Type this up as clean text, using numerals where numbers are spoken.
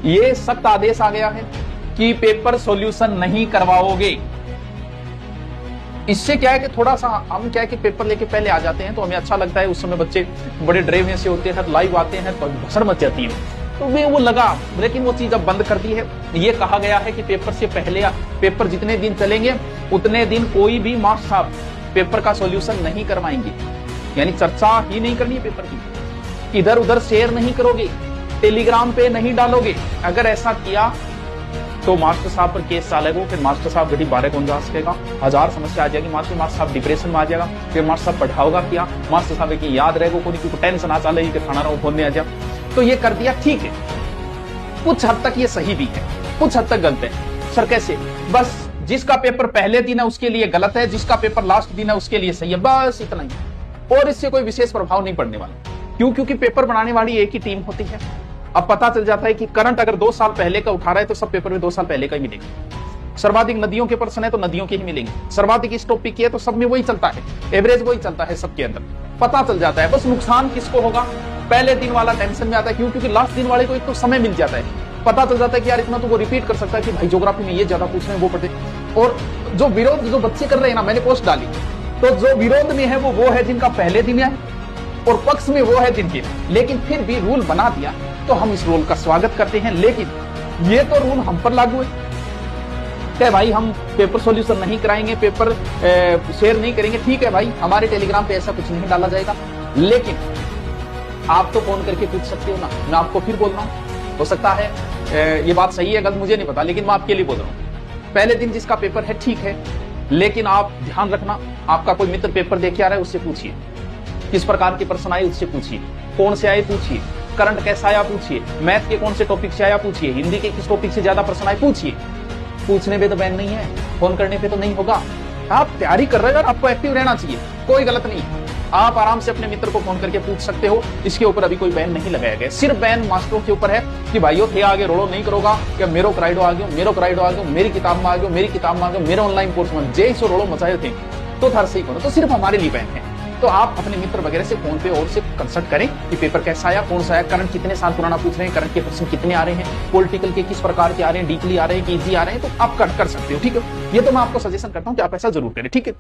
ये सख्त आदेश आ गया है कि पेपर सॉल्यूशन नहीं करवाओगे। इससे क्या है कि थोड़ा सा हम क्या है कि पेपर लेके पहले आ जाते हैं तो हमें अच्छा लगता है। उस समय बच्चे बड़े डरे हुए से होते हैं, लाइव आते हैं तो भसड़ मच जाती है, तो वे वो लगा। लेकिन वो चीज अब बंद कर दी है। ये कहा गया है कि पेपर से पहले, पेपर जितने दिन चलेंगे उतने दिन कोई भी मास्टर साहब पेपर का सॉल्यूशन नहीं करवाएंगे। यानी चर्चा ही नहीं करनी है पेपर की, इधर उधर शेयर नहीं करोगे, टेलीग्राम पे नहीं डालोगे। अगर ऐसा किया तो मास्टर साहब पर केस चालेगा, फिर मास्टर साहब गड्डी 12 कौन जा सकेगा, हजार समस्या आ जाएगी। मास्टर साहब डिप्रेशन में आ जाएगा, फिर मास्टर साहब पढ़ाओगा क्या, मास्टर साहब की याद रहेगा कोई, क्योंकि टेंशन आ चले कि खाना रहा फोन आ जाए। तो ये कर दिया, ठीक है, कुछ हद तक ये सही भी है, कुछ हद तक गलत है। सर कैसे? बस जिसका पेपर पहले दिन है उसके लिए गलत है, जिसका पेपर लास्ट दिन है उसके लिए सही है, बस इतना ही। और इससे कोई विशेष प्रभाव नहीं पड़ने वाला। क्यों? क्योंकि पेपर बनाने वाली एक ही टीम होती है। अब पता चल जाता है कि करंट अगर 2 साल पहले का उठा रहा है तो सब पेपर में 2 साल पहले का ही मिलेगा। सर्वाधिक नदियों के प्रश्न है तो नदियों के ही मिलेंगे, सर्वाधिक इस टॉपिक की है तो सब में वही चलता है, एवरेज वही चलता है सबके अंदर, पता चल जाता है। बस नुकसान किसको होगा? पहले दिन वाला टेंशन में आता है। क्यों? क्योंकि लास्ट दिन वाले को एक तो समय मिल जाता है, पता चल जाता है कि यार इतना तो वो रिपीट कर सकता है कि भाई ज्योग्राफी में ये ज्यादा पूछ रहे हैं वो पढ़े। और जो विरोध जो बच्चे कर रहे हैं ना, मैंने पोस्ट डाली, तो जो विरोध में है वो है जिनका पहले दिन है, और पक्ष में वो है जिनके, लेकिन फिर भी रूल बना दिया तो हम इस रूल का स्वागत करते हैं। लेकिन ये तो रूल हम पर लागू है कि भाई हम पेपर सॉल्यूशन नहीं कराएंगे, पेपर शेयर नहीं करेंगे। ठीक है भाई, हमारे टेलीग्राम पे ऐसा कुछ नहीं डाला जाएगा, लेकिन आप तो फोन करके पूछ सकते हो ना। मैं आपको फिर बोल रहा हूं, हो सकता है ये बात सही है गलत मुझे नहीं पता, लेकिन मैं आपके लिए बोल रहा हूं। पहले दिन जिसका पेपर है ठीक है, लेकिन आप ध्यान रखना, आपका कोई मित्र पेपर देके आ रहा है उससे पूछिए, किस प्रकार के प्रश्न आए उससे पूछिए, कौन से आए पूछिए, करंट कैसा आया पूछिए, मैथ के कौन से टॉपिक से आया पूछिए, हिंदी के किस टॉपिक से ज्यादा प्रश्न आए पूछिए। पूछने पे तो बैन नहीं है, फोन करने पे तो नहीं होगा। आप तैयारी कर रहे हो, आपको एक्टिव रहना चाहिए, कोई गलत नहीं। आप आराम से अपने मित्र को फोन करके पूछ सकते हो, इसके ऊपर अभी कोई बैन नहीं लगाया गया। सिर्फ बैन मास्टरों के ऊपर है कि भाइयों थे आगे रोड़ो नहीं करोगा, क्या मेरो कराइडो आ गयो, मेरो कराइडो आ गयो, मेरी किताब में आ गयो, मेरी किताब में आ गयो, मेरे ऑनलाइन कोर्स में जे सो रोड़ो मचाए थे तो थार सही करो। तो सिर्फ हमारे लिए बैन है। तो आप अपने मित्र वगैरह से फोन पे और से कंसल्ट करें कि पेपर कैसा आया, कौन सा आया, करंट कितने साल पुराना पूछ रहे हैं, करंट के प्रश्न कितने आ रहे हैं, पॉलिटिकल के किस प्रकार के आ रहे हैं, डीपली आ रहे हैं कि इजी आ रहे हैं, तो आप कर सकते हो। ठीक है, ये तो मैं आपको सजेशन करता हूं कि आप ऐसा जरूर करें। ठीक है।